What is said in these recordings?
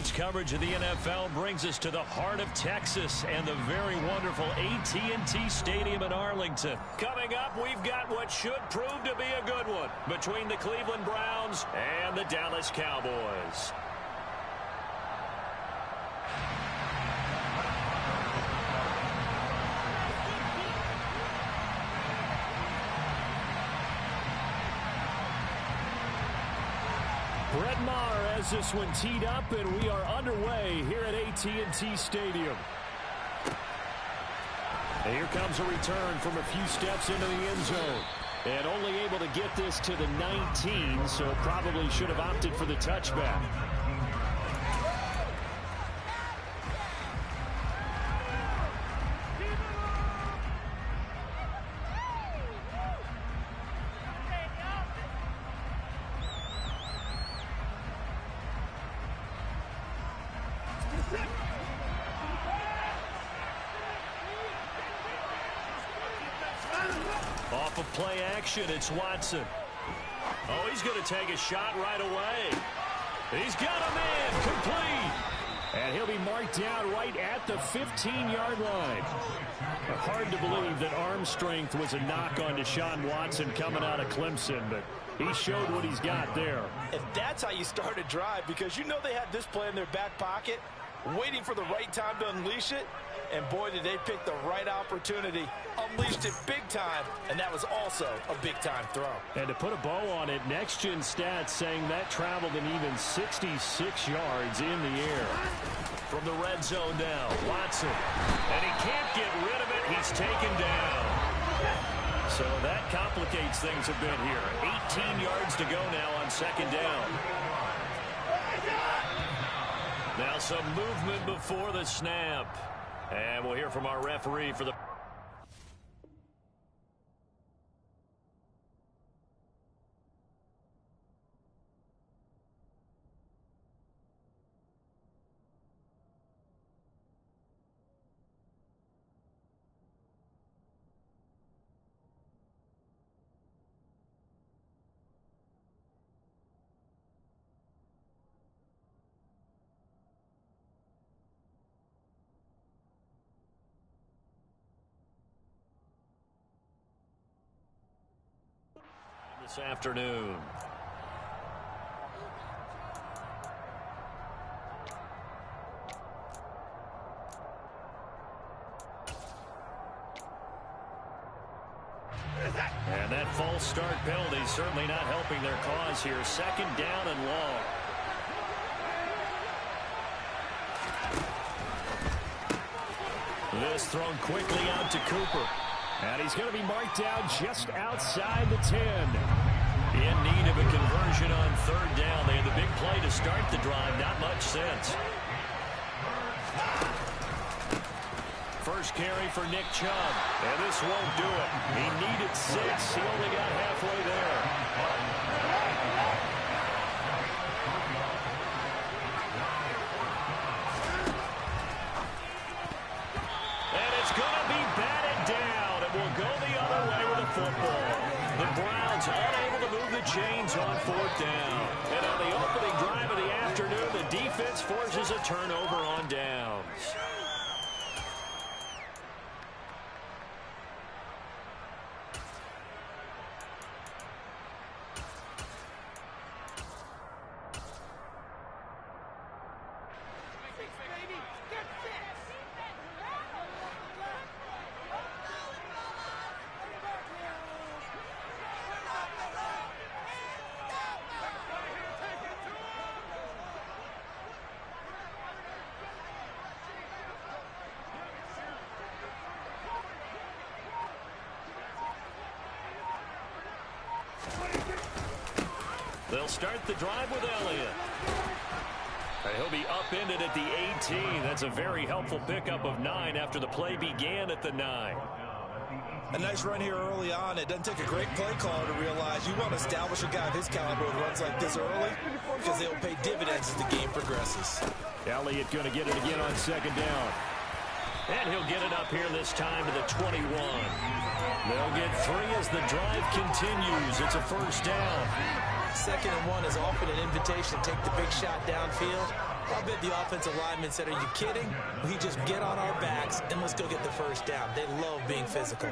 Tonight's coverage of the NFL brings us to the heart of Texas and the very wonderful AT&T Stadium in Arlington. Coming up, we've got what should prove to be a good one between the Cleveland Browns and the Dallas Cowboys. Brett Maher has this one teed up, and we are underway here at AT&T Stadium. And here comes a return from a few steps into the end zone. And only able to get this to the 19, so probably should have opted for the touchback. Off of play action, it's Watson. Oh, he's going to take a shot right away. He's got him in, complete. And he'll be marked down right at the 15-yard line. Hard to believe that arm strength was a knock on Deshaun Watson coming out of Clemson, but he showed what he's got there. And that's how you start a drive, because you know they had this play in their back pocket, waiting for the right time to unleash it. And boy, did they pick the right opportunity. Unleashed it big time, and that was also a big-time throw. And to put a bow on it, next-gen stats saying that traveled an even 66 yards in the air. From the red zone now, Watson. And he can't get rid of it. He's taken down. So that complicates things a bit here. 18 yards to go now on second down. Now some movement before the snap. And we'll hear from our referee for the... this afternoon. And that false start penalty certainly not helping their cause here. Second down and long. This thrown quickly out to Cooper. And he's going to be marked down just outside the 10. In need of a conversion on third down. They had the big play to start the drive. Not much sense. First carry for Nick Chubb. And this won't do it. He needed 6. He only got halfway there. And it's going to be batted down. Will go the other way with the football. The Browns unable to move the chains on fourth down. And on the opening drive of the afternoon, the defense forces a turnover on downs. They'll start the drive with Elliott. He'll be upended at the 18. That's a very helpful pickup of 9 after the play began at the 9. A nice run here early on. It doesn't take a great play caller to realize you want to establish a guy of his caliber who runs like this early, because they'll pay dividends as the game progresses. Elliott going to get it again on second down. And he'll get it up here this time to the 21. They'll get 3 as the drive continues. It's a first down. 2nd and 1 is often an invitation to take the big shot downfield. I bet the offensive lineman said, are you kidding? We just get on our backs and let's go get the first down. They love being physical.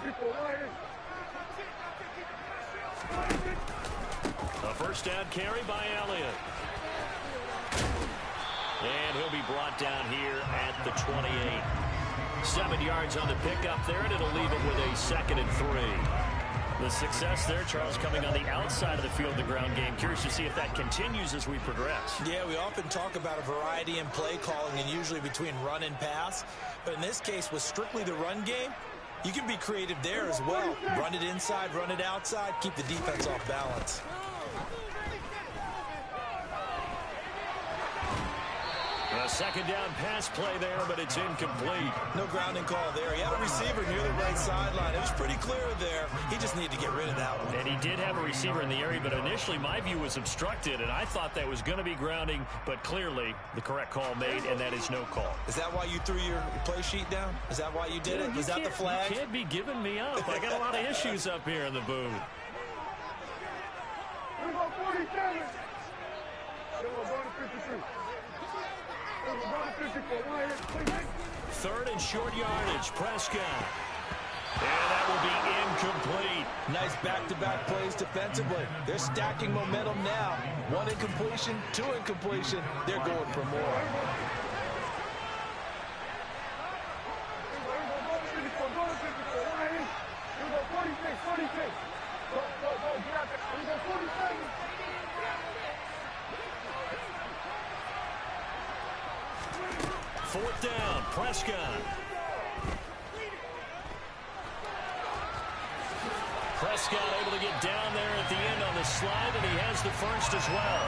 A first down carry by Elliott. And he'll be brought down here at the 28. 7 yards on the pickup there, and it'll leave it with a 2nd and 3. The success there, Charles, coming on the outside of the field, the ground game. Curious to see if that continues as we progress. Yeah, we often talk about a variety in play calling and usually between run and pass. But in this case, with strictly the run game, you can be creative there as well. Run it inside, run it outside, keep the defense off balance. A 2nd down pass play there, but it's incomplete. No grounding call there. He had a receiver near the right sideline. It was pretty clear there. He just needed to get rid of that one. And he did have a receiver in the area, but initially my view was obstructed, and I thought that was going to be grounding, but clearly the correct call made, and that is no call. Is that why you threw your play sheet down? Is that why you did it? Was that the flag? You can't be giving me up. I got a lot of issues up here in the booth. 3rd and short yardage, Prescott. And that will be incomplete. Nice back-to-back plays defensively. They're stacking momentum now. 1 incompletion, 2 incompletion. They're going for more. Fourth down, Prescott. Prescott able to get down there at the end on the slide, and he has the first as well.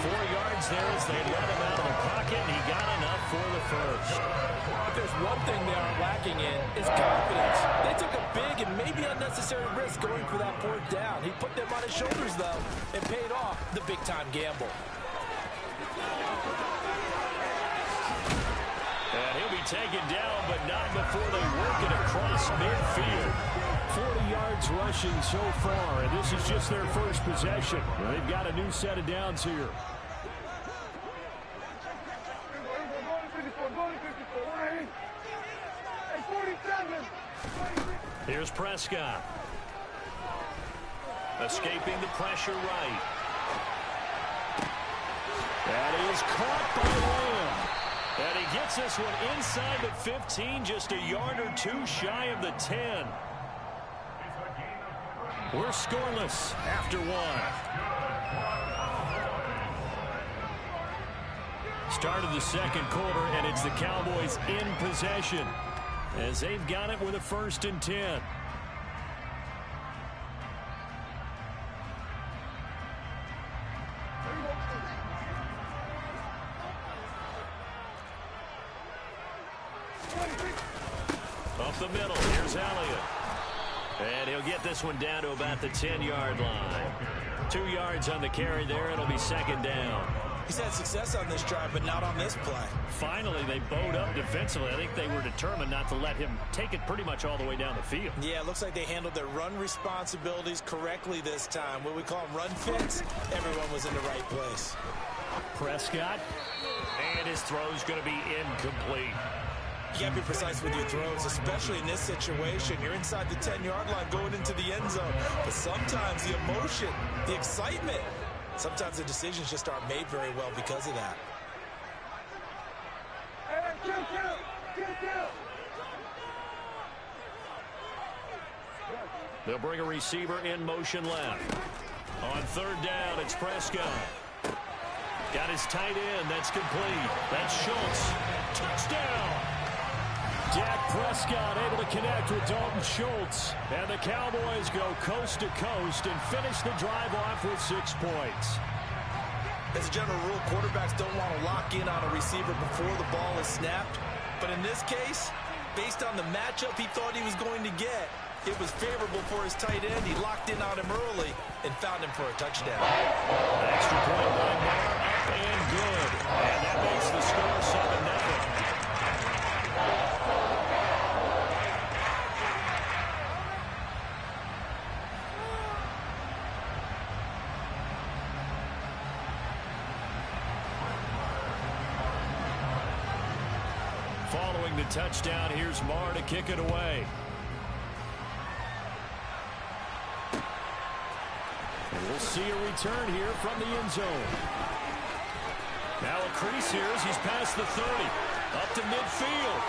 4 yards there as they let him out of the pocket, and he got enough for the first. If there's one thing they are lacking in, it's confidence. They took a big and maybe unnecessary risk going for that 4th down. He put them on his shoulders, though, and paid off the big-time gamble. And he'll be taken down, but not before they work it across midfield. 40 yards rushing so far, and this is just their first possession. They've got a new set of downs here. Here's Prescott. Escaping the pressure right. That is caught by Lamb. And he gets this one inside the 15, just a yard or 2 shy of the 10. We're scoreless after 1. Start of the 2nd quarter, and it's the Cowboys in possession as they've got it with a 1st and 10. Up the middle, here's Elliott. And he'll get this one down to about the 10-yard line. 2 yards on the carry there. It'll be 2nd down. He's had success on this drive, but not on this play. Finally, they bowed up defensively. I think they were determined not to let him take it pretty much all the way down the field. Yeah, it looks like they handled their run responsibilities correctly this time. What we call them run fits, everyone was in the right place. Prescott, and his throw's going to be incomplete. You got to be precise with your throws, especially in this situation. You're inside the 10-yard line going into the end zone. But sometimes the emotion, the excitement, sometimes the decisions just aren't made very well because of that. They'll bring a receiver in motion left. On 3rd down, it's Prescott. Got his tight end. That's complete. That's Schultz. Touchdown. Dak Prescott able to connect with Dalton Schultz. And the Cowboys go coast to coast and finish the drive off with 6 points. As a general rule, quarterbacks don't want to lock in on a receiver before the ball is snapped. But in this case, based on the matchup he thought he was going to get, it was favorable for his tight end. He locked in on him early and found him for a touchdown. An extra point line there, up and good. And that makes the score 7-0. following the touchdown, here's Marr to kick it away. And we'll see a return here from the end zone. Now a crease here as he's past the 30. Up to midfield.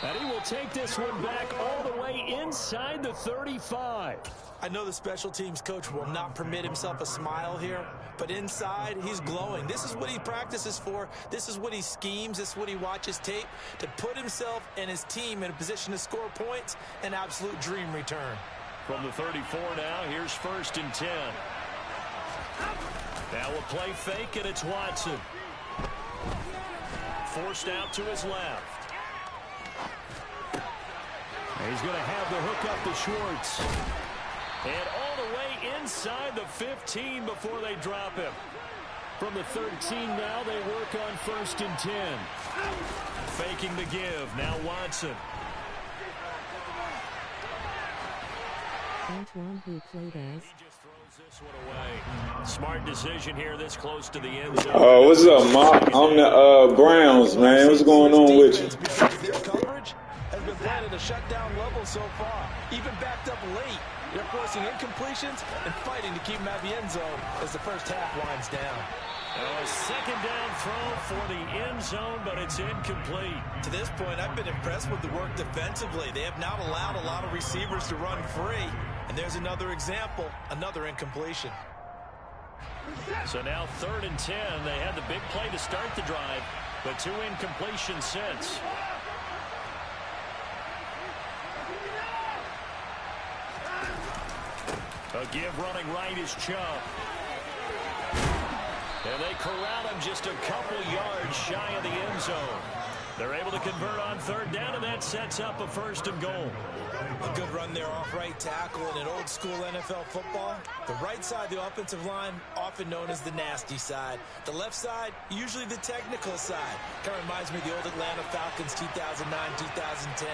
And he will take this one back all the way inside the 35. I know the special teams coach will not permit himself a smile here, but inside, he's glowing. This is what he practices for. This is what he schemes. This is what he watches tape to put himself and his team in a position to score points. An absolute dream return. From the 34 now, here's 1st and 10. Now a play fake, and it's Watson. Forced out to his left. And he's going to have the hook up to Schwartz. And all the way inside the 15 before they drop him. From the 13 now, they work on 1st and 10. Faking the give. Now Watson. Antoine, who played as. He just throws this one away. Smart decision here this close to the end zone. Oh, what's up, Mark? I'm the Browns, man. What's going on with you? Their coverage has been playing at a shutdown level so far. Even backed up late. They're forcing incompletions and fighting to keep them out of the end zone as the first half winds down. A second down throw for the end zone, but it's incomplete. To this point, I've been impressed with the work defensively. They have not allowed a lot of receivers to run free. And there's another example, another incompletion. So now 3rd and 10. They had the big play to start the drive, but 2 incompletions since. A give running right is Chubb. And they corral him just a couple yards shy of the end zone. They're able to convert on 3rd down, and that sets up a 1st and goal. A good run there off right tackle in an old school NFL football. The right side of the offensive line, often known as the nasty side. The left side, usually the technical side. Kind of reminds me of the old Atlanta Falcons 2009, 2010.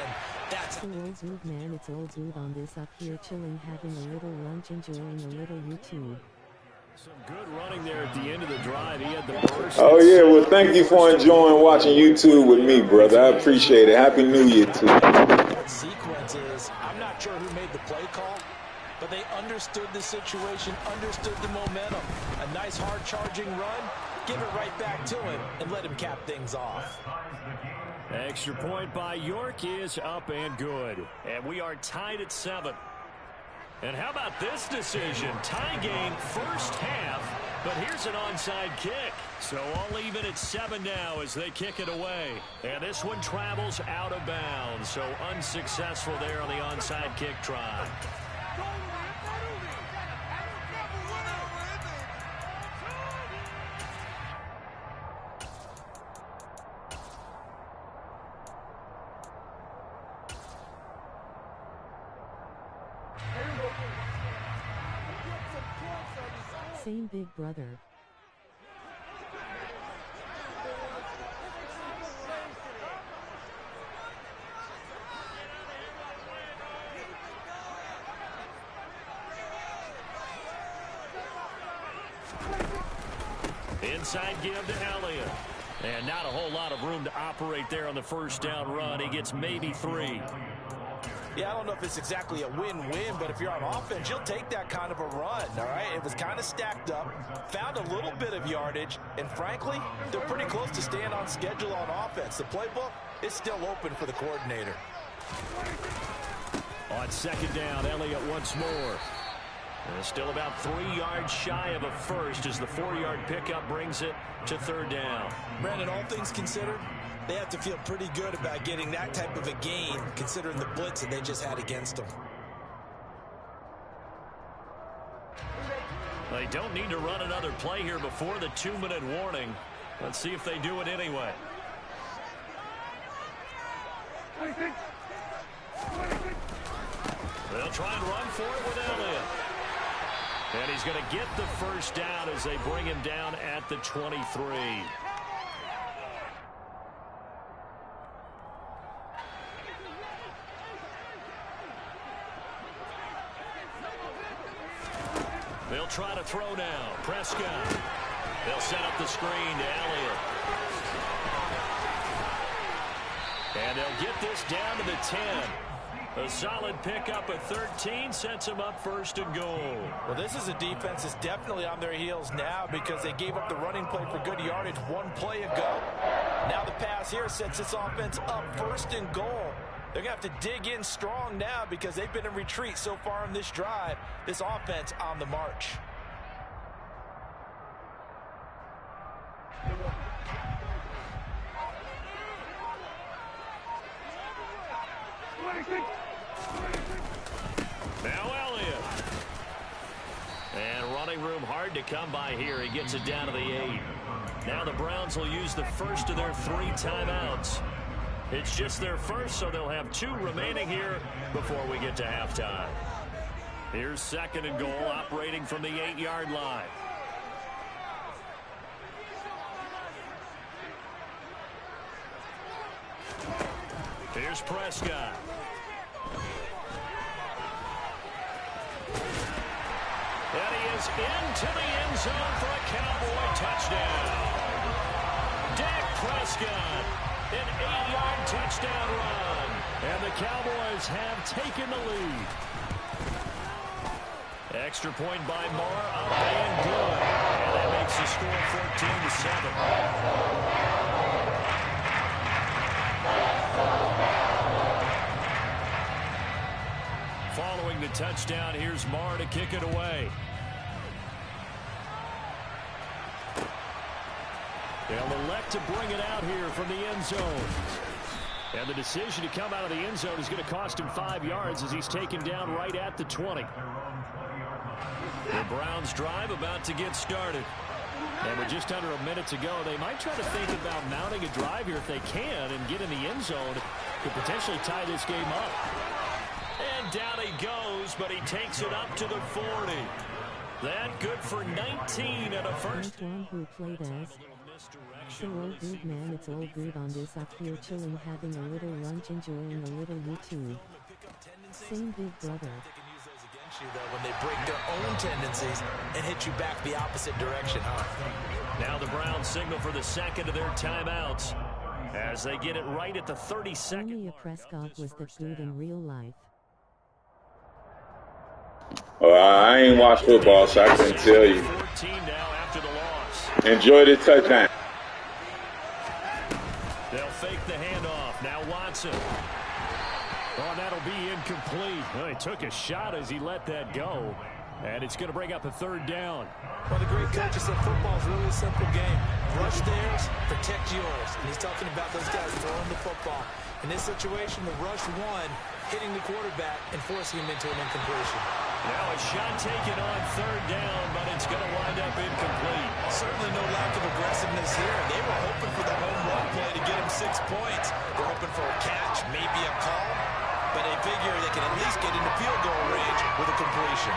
That's Old dude, man, it's old dude on this up here chilling, having a little lunch, enjoying a little YouTube. Some good running there at the end of the drive. He had the burst. Oh, yeah. Well, thank you for enjoying watching YouTube with me, brother. I appreciate it. Happy New Year to you. That sequence is, I'm not sure who made the play call, but they understood the situation, understood the momentum. A nice hard charging run, give it right back to him, and let him cap things off. Extra point by York is up and good. And we are tied at 7. And how about this decision? Tie game first half, but here's an onside kick. So all even at 7 now as they kick it away. And this one travels out of bounds. So unsuccessful there on the onside kick try. Same big brother. Inside give to Elliott. And not a whole lot of room to operate there on the first down run. He gets maybe 3. Yeah, I don't know if it's exactly a win-win, but if you're on offense, you'll take that kind of a run, all right? It was kind of stacked up, found a little bit of yardage, and frankly, they're pretty close to staying on schedule on offense. The playbook is still open for the coordinator. On 2nd down, Elliott once more. And still about 3 yards shy of a first as the 4-yard pickup brings it to 3rd down. Brandon, all things considered, they have to feel pretty good about getting that type of a gain, considering the blitz that they just had against them. They don't need to run another play here before the 2-minute warning. Let's see if they do it anyway. They'll try and run for it with Elliott. And he's going to get the first down as they bring him down at the 23. They'll try to throw now. Prescott. They'll set up the screen to Elliott. this down to the 10. A solid pickup at 13 sets them up first and goal. Well, this is a defense that's definitely on their heels now because they gave up the running play for good yardage one play ago. Now the pass here sets this offense up first and goal. They're going to have to dig in strong now because they've been in retreat so far in this drive. This offense on the march. Now Elliott. And running room hard to come by here. He gets it down to the 8. Now the Browns will use the first of their 3 timeouts. It's just their first, so they'll have 2 remaining here before we get to halftime. Here's second and goal, operating from the 8-yard line. Here's Prescott. And he is into the end zone for a Cowboy touchdown. Dak Prescott, an 8-yard touchdown run. And the Cowboys have taken the lead. Extra point by Moore, up and good. And that makes the score 14-7. Following the touchdown, here's Moore to kick it away. They'll elect to bring it out here from the end zone. And the decision to come out of the end zone is going to cost him 5 yards as he's taken down right at the 20. The Browns drive about to get started. And with just under a minute to go, they might try to think about mounting a drive here if they can and get in the end zone to potentially tie this game up. And down he goes, but he takes it up to the 40. That good for 19 and a first. Antoine, who played as so all good man, it's all good on this up here chilling, having a little lunch, enjoying a little YouTube. Same big brother. When they break their own tendencies and hit you back the opposite direction, huh? Now the Browns signal for the second of their timeouts as they get it right at the 32nd. Only a Prescott was that good in real life. I ain't watched football, so I couldn't tell you. 14 now after the loss. Enjoy the touchdown. They'll fake the handoff. Now Watson. Oh, that'll be incomplete. Well, he took a shot as he let that go. And it's going to bring up a third down. Well, the great coach said football is really a simple game. Rush theirs, protect yours. And he's talking about those guys throwing the football. In this situation, the rush one, hitting the quarterback and forcing him into an incompletion. Now a shot taken on third down, but it's going to wind up incomplete. Certainly no lack of aggressiveness here. They were hoping for the home run play to get him 6 points. They're hoping for a catch, maybe a call. But they figure they can at least get into field goal range with a completion.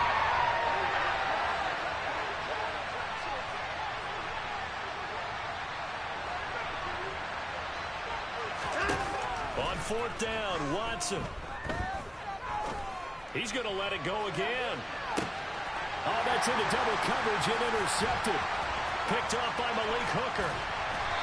On fourth down, Watson. He's going to let it go again. Oh, that's into double coverage and intercepted. Picked off by Malik Hooker.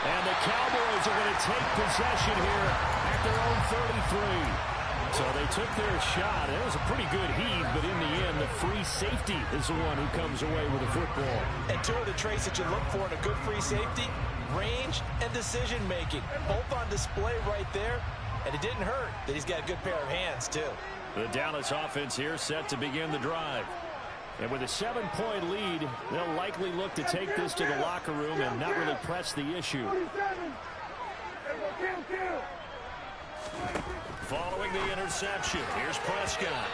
And the Cowboys are going to take possession here at their own 33. So they took their shot. It was a pretty good heave, but in the end, the free safety is the one who comes away with the football. And 2 of the traits that you look for in a good free safety, range and decision-making. Both on display right there. And it didn't hurt that he's got a good pair of hands, too. The Dallas offense here set to begin the drive. And with a 7-point lead, they'll likely look to take this to the locker room and not really press the issue. Following the interception, here's Prescott.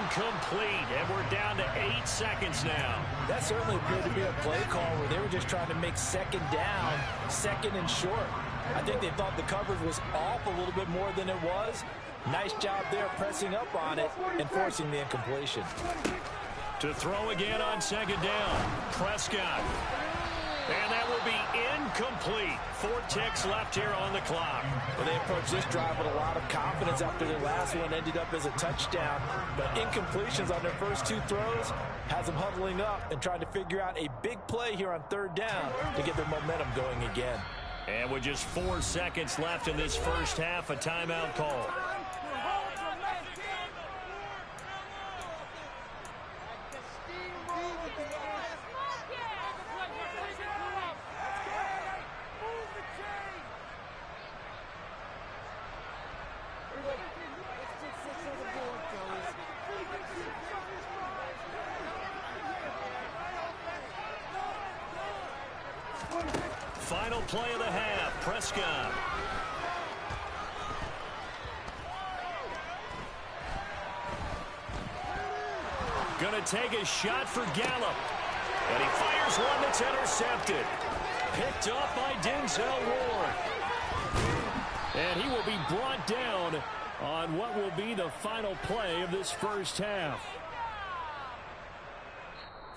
Incomplete, and we're down to 8 seconds now. That certainly appeared to be a play call where they were just trying to make second down, second and short. I think they thought the coverage was off a little bit more than it was. Nice job there pressing up on it and forcing the incompletion. To throw again on second down, Prescott. And that will be incomplete. 4 ticks left here on the clock. Well, they approached this drive with a lot of confidence after their last one ended up as a touchdown. But incompletions on their first 2 throws has them huddling up and trying to figure out a big play here on third down to get their momentum going again. And with just 4 seconds left in this first half, a timeout call. Final play of the half, Prescott. Gonna take a shot for Gallup. And he fires one that's intercepted. Picked up by Denzel Ward. And he will be brought down on what will be the final play of this first half.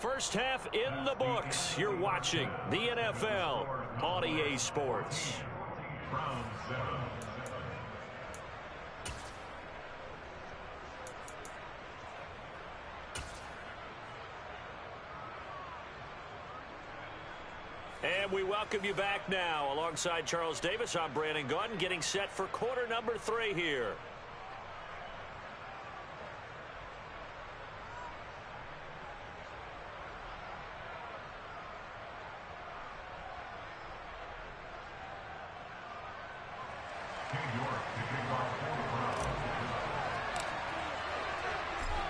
First half in the books. You're watching the NFL on EA Sports. And we welcome you back now. Alongside Charles Davis, I'm Brandon Gunn, getting set for quarter number 3 here.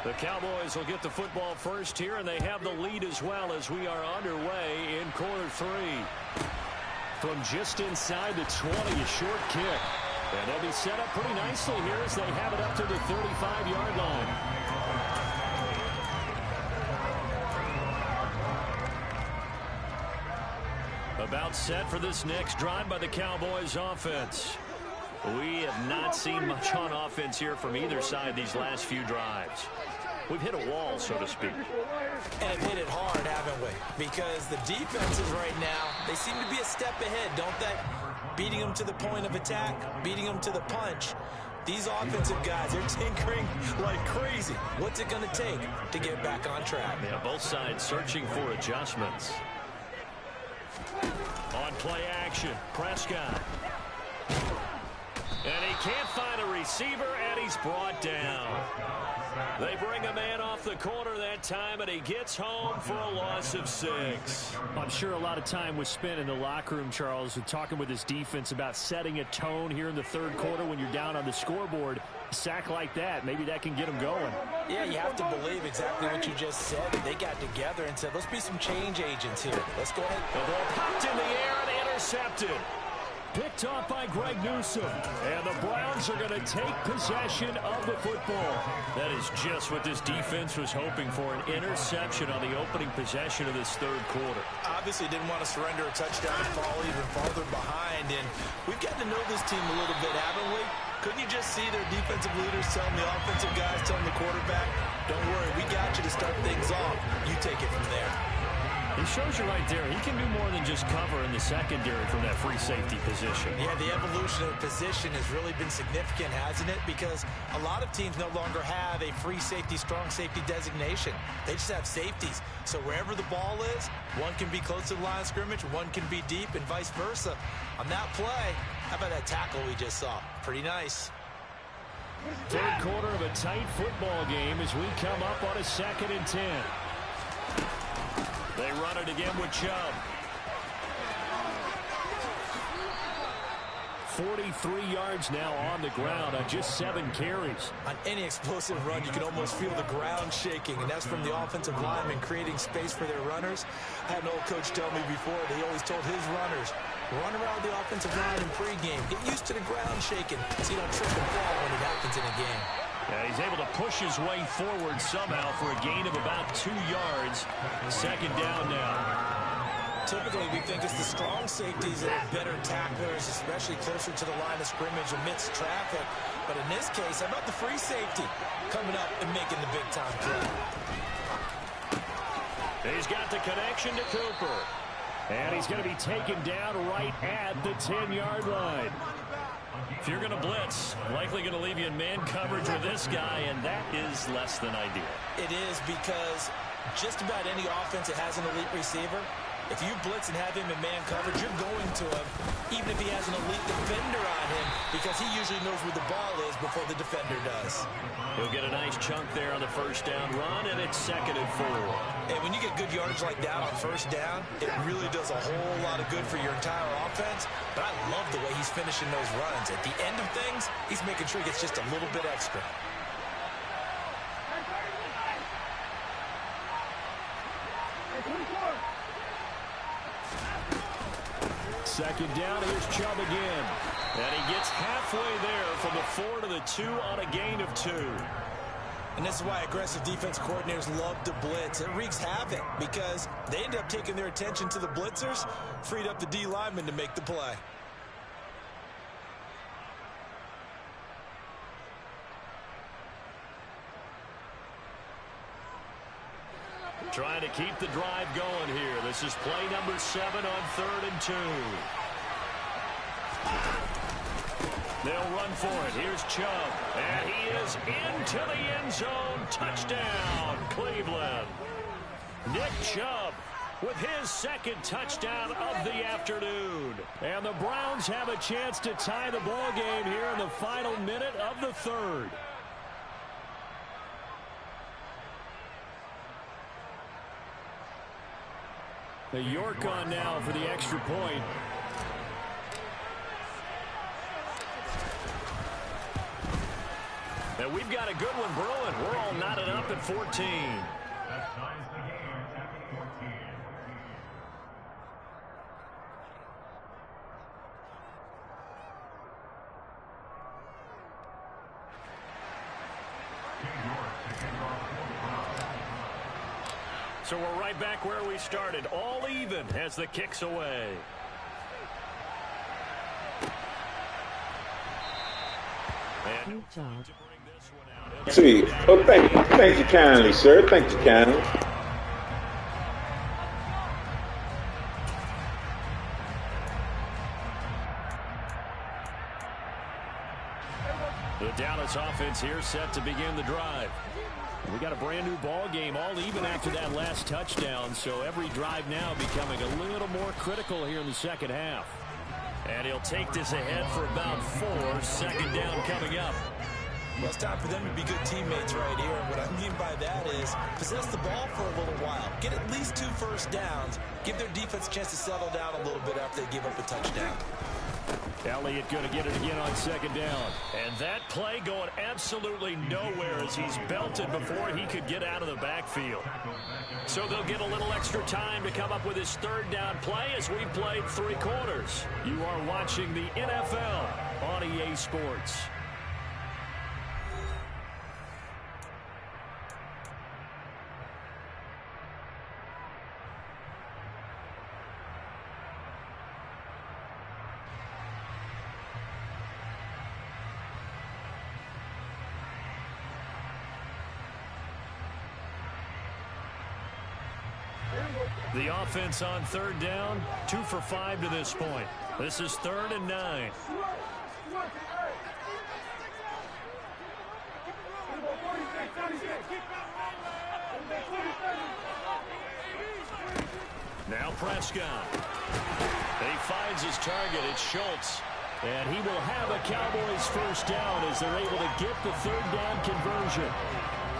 The Cowboys will get the football first here, and they have the lead as well as we are underway in quarter 3. From just inside the 20, a short kick. And they'll be set up pretty nicely here as they have it up to the 35-yard line. About set for this next drive by the Cowboys offense. We have not seen much on offense here from either side these last few drives. We've hit a wall, so to speak. And hit it hard, haven't we? Because the defenses right now, they seem to be a step ahead, don't they? Beating them to the point of attack, beating them to the punch. These offensive guys, they're tinkering like crazy. What's it going to take to get back on track? Yeah, both sides searching for adjustments. On play action, Prescott. And he can't find a receiver, and he's brought down. They bring a man off the corner that time, and he gets home for a loss of 6. I'm sure a lot of time was spent in the locker room, Charles, and talking with his defense about setting a tone here in the third quarter when you're down on the scoreboard. A sack like that, maybe that can get them going. Yeah, you have to believe exactly what you just said. They got together and said, let's be some change agents here. Let's go ahead. The ball popped in the air and intercepted. Picked off by Greg Newsome. And the Browns are going to take possession of the football. That is just what this defense was hoping for, an interception on the opening possession of this third quarter. Obviously didn't want to surrender a touchdown and fall even farther behind. And we've gotten to know this team a little bit, haven't we? Couldn't you just see their defensive leaders telling the offensive guys, telling the quarterback, don't worry, we got you to start things off. You take it from there. He shows you right there, he can do more than just cover in the secondary from that free safety position. Yeah, the evolution of position has really been significant, hasn't it? Because a lot of teams no longer have a free safety, strong safety designation. They just have safeties. So wherever the ball is, one can be close to the line of scrimmage, one can be deep, and vice versa. On that play, how about that tackle we just saw? Pretty nice. Third quarter of a tight football game as we come up on a 2nd and 10. They run it again with Chubb. 43 yards now on the ground on just 7 carries. On any explosive run, you can almost feel the ground shaking, and that's from the offensive linemen creating space for their runners. I had an old coach tell me before, they always told his runners, run around the offensive line in pregame. Get used to the ground shaking so you don't trip and fall when it happens in a game. Yeah, he's able to push his way forward somehow for a gain of about 2 yards. 2nd down now. Typically, we think it's the strong safeties that are better tacklers, especially closer to the line of scrimmage amidst traffic. But in this case, how about the free safety coming up and making the big-time play? He's got the connection to Cooper. And he's going to be taken down right at the 10-yard line. If you're going to blitz, likely going to leave you in man coverage with this guy, and that is less than ideal. It is, because just about any offense that has an elite receiver, If you blitz and have him in man coverage, you're going to him, even if he has an elite defender on him, because he usually knows where the ball is before the defender does. He'll get a nice chunk there on the first down run, and it's 2nd and 4. And when you get good yardage like that on first down, it really does a whole lot of good for your entire offense. But I love the way he's finishing those runs. At the end of things, he's making sure he gets just a little bit extra. Second down, here's Chubb again. And he gets halfway there from the 4 to the 2 on a gain of 2. And this is why aggressive defense coordinators love to blitz. It wreaks havoc because they end up taking their attention to the blitzers, freed up the D lineman to make the play. Trying to keep the drive going here. This is play number 7 on 3rd and 2. They'll run for it. Here's Chubb. And he is into the end zone. Touchdown, Cleveland. Nick Chubb with his 2nd touchdown of the afternoon. And the Browns have a chance to tie the ball game here in the final minute of the 3rd. The York on now for the extra point. And we've got a good one brewing. We're all knotted up at 14. So we're right back where we started, all even as the kick's away. Good job. See, oh, thank you kindly, sir. Thank you kindly. The Dallas offense here set to begin the drive. We got a brand new ball game, all even after that last touchdown, so every drive now becoming a little more critical here in the second half. And he'll take this ahead for about 4. 2nd down coming up. Well, it's time for them to be good teammates right here. And what I mean by that is possess the ball for a little while. Get at least 2 first downs. Give their defense a chance to settle down a little bit after they give up a touchdown. Elliott going to get it again on 2nd down. And that play going absolutely nowhere as he's belted before he could get out of the backfield. So they'll get a little extra time to come up with his 3rd down play as we played 3 quarters. You are watching the NFL on EA Sports. The offense on 3rd down, 2 for 5 to this point. This is 3rd and 9. Now Prescott. He finds his target. It's Schultz. And he will have a Cowboys first down as they're able to get the 3rd down conversion.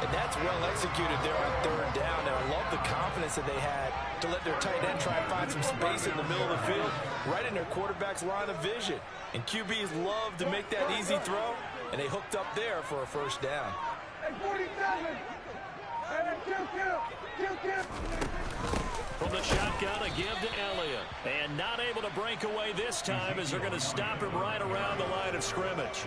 And that's well executed there on 3rd down. And I love the confidence that they had to let their tight end try and find some space in the middle of the field, right in their quarterback's line of vision. And QBs love to make that easy throw, and they hooked up there for a first down. From the shotgun, a give to Elliott. And not able to break away this time as they're going to stop him right around the line of scrimmage.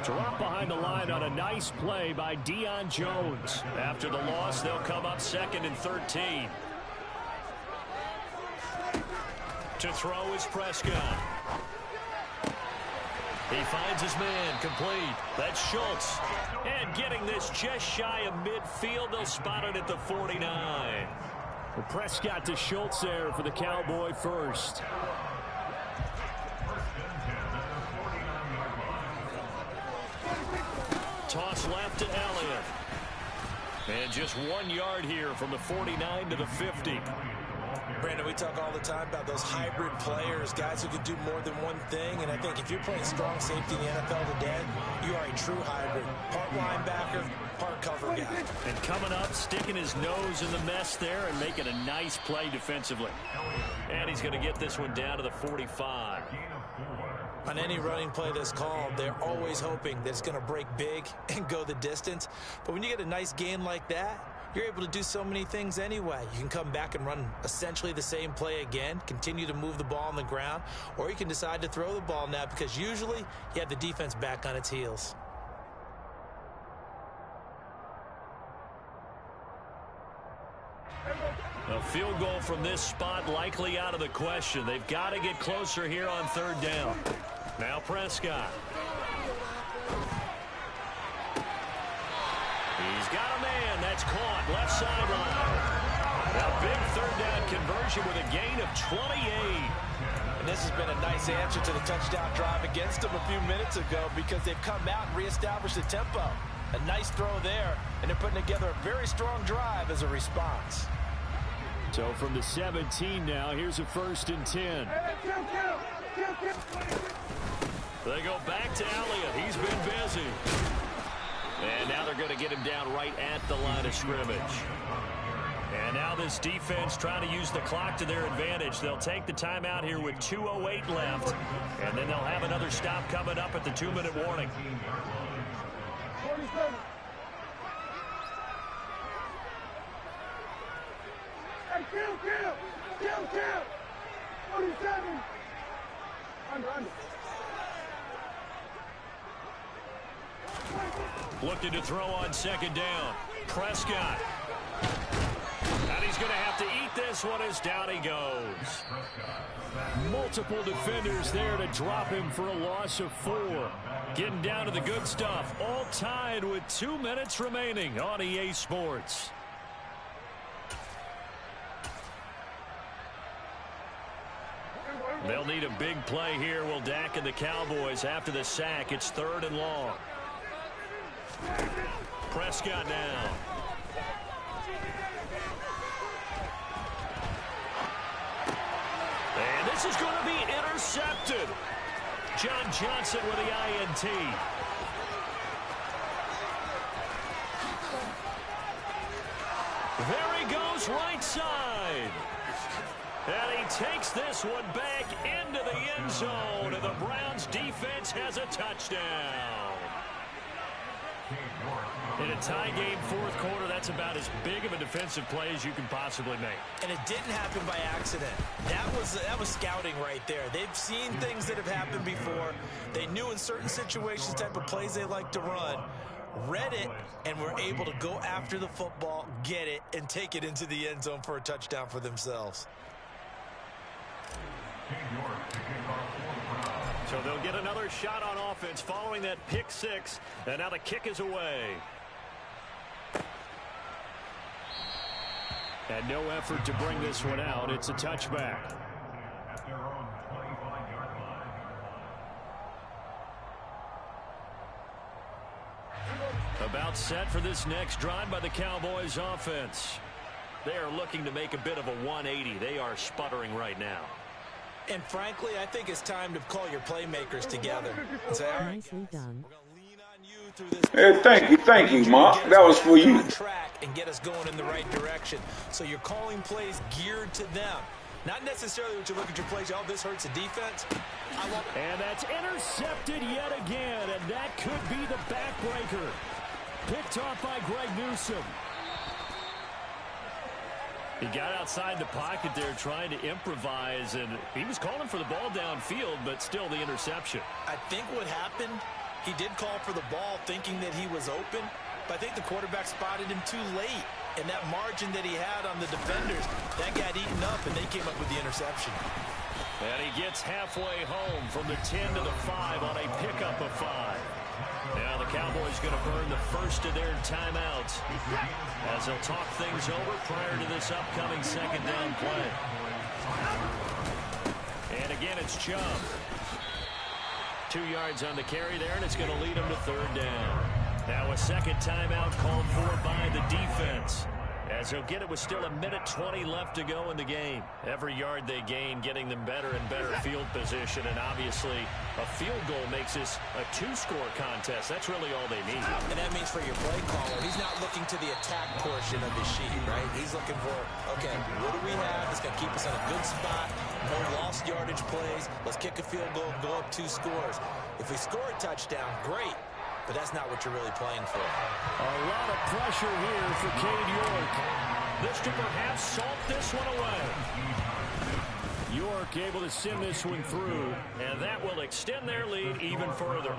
Drop behind the line on a nice play by Deion Jones. After the loss, they'll come up 2nd and 13. To throw is Prescott. He finds his man, complete. That's Schultz. And getting this just shy of midfield, they'll spot it at the 49. Well, Prescott to Schultz there for the Cowboy first. Toss left to Elliott. And just 1 yard here from the 49 to the 50. Brandon, we talk all the time about those hybrid players, guys who can do more than one thing. And I think if you're playing strong safety in the NFL today, you are a true hybrid. Part linebacker, part cover guy. And coming up, sticking his nose in the mess there and making a nice play defensively. And he's going to get this one down to the 45. On any running play that's called, they're always hoping that it's going to break big and go the distance. But when you get a nice gain like that, you're able to do so many things anyway. You can come back and run essentially the same play again, continue to move the ball on the ground, or you can decide to throw the ball now because usually you have the defense back on its heels. A field goal from this spot likely out of the question. They've got to get closer here on third down. Now Prescott. He's got a man. That's caught. Left sideline. A big third down conversion with a gain of 28. And this has been a nice answer to the touchdown drive against them a few minutes ago because they've come out and reestablished the tempo. A nice throw there, and they're putting together a very strong drive as a response. So from the 17 now, here's a 1st and 10. They go back to Elliott. He's been busy. And now they're going to get him down right at the line of scrimmage. And now this defense trying to use the clock to their advantage. They'll take the timeout here with 2:08 left. And then they'll have another stop coming up at the 2-minute warning. Kill! 47! Under. Looking to throw on 2nd down. Prescott. And he's going to have to eat this one as down he goes. Multiple defenders there to drop him for a loss of 4. Getting down to the good stuff. All tied with 2 minutes remaining on EA Sports. They'll need a big play here, will Dak and the Cowboys after the sack. It's 3rd and long. Prescott now. And this is going to be intercepted. John Johnson with the INT. There he goes, right side. And he takes this one back into the end zone, and the Browns defense has a touchdown. In a tie game, 4th quarter, that's about as big of a defensive play as you can possibly make. And it didn't happen by accident. That was scouting right there. They've seen things that have happened before. They knew in certain situations type of plays they like to run. Read it, and were able to go after the football, get it, and take it into the end zone for a touchdown for themselves. So they'll get another shot on offense following that pick 6, and now the kick is away. And no effort to bring this one out. It's a touchback. About set for this next drive by the Cowboys offense. They are looking to make a bit of a 180. They are sputtering right now. And frankly, I think it's time to call your playmakers together and say, all right, Nicely done. Hey, thank you, Mark. That was for you. Track and get us going in the right direction. So you're calling plays geared to them. Not necessarily what you look at your plays, oh, this hurts the defense. And that's intercepted yet again, and that could be the backbreaker. Picked off by Greg Newsome. He got outside the pocket there trying to improvise, and he was calling for the ball downfield, but still the interception. I think what happened, he did call for the ball thinking that he was open, but I think the quarterback spotted him too late. And that margin that he had on the defenders, that got eaten up, and they came up with the interception. And he gets halfway home from the 10 to the 5 on a pickup of 5. Now the Cowboys going to burn the first of their timeouts as they'll talk things over prior to this upcoming 2nd down play. And again, it's Chubb. 2 yards on the carry there, and it's going to lead him to 3rd down. Now a 2nd timeout called for by the defense. as he'll get it with still 1:20 left to go in the game. Every yard they gain getting them better and better field position, and obviously a field goal makes this a two-score contest. That's really all they need. And that means for your play caller, he's not looking to the attack portion of his sheet, right? He's looking for, okay, what do we have that's going to keep us in a good spot? No lost yardage plays. Let's kick a field goal and go up 2 scores. If we score a touchdown, great. But that's not what you're really playing for. A lot of pressure here for Cade York. This to perhaps salt this one away. York able to send this one through, and that will extend their lead even further.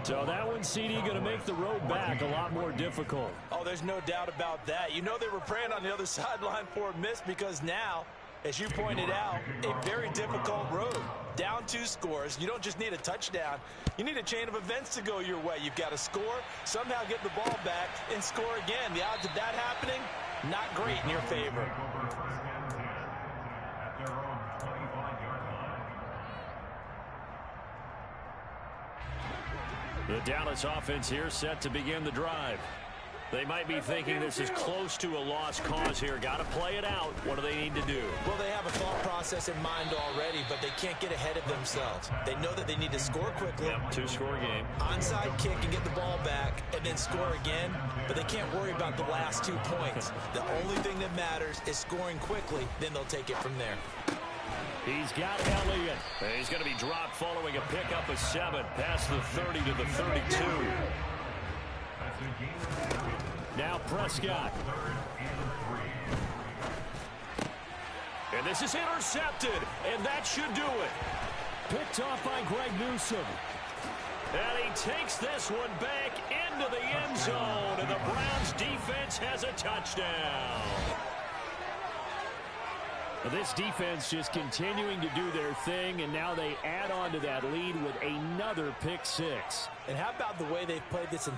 So that one, CD, going to make the road back a lot more difficult. Oh, there's no doubt about that. You know they were praying on the other sideline for a miss, because now, as you pointed out, a very difficult road. Down 2 scores. You don't just need a touchdown. You need a chain of events to go your way. You've got to score, somehow get the ball back, and score again. The odds of that happening, not great in your favor. The Dallas offense here set to begin the drive. They might be thinking this is close to a lost cause here. Got to play it out. What do they need to do? Well, they have a thought process in mind already, but they can't get ahead of themselves. They know that they need to score quickly. Yep, 2-score game. Onside kick and get the ball back and then score again, but they can't worry about the last 2 points. The only thing that matters is scoring quickly, then they'll take it from there. He's got Elliott. He's going to be dropped following a pickup of 7 past the 30 to the 32. Now Prescott. And this is intercepted, and that should do it. Picked off by Greg Newsome. And he takes this one back into the end zone, and the Browns defense has a touchdown. This defense just continuing to do their thing, and now they add on to that lead with another pick 6. And how about the way they've played this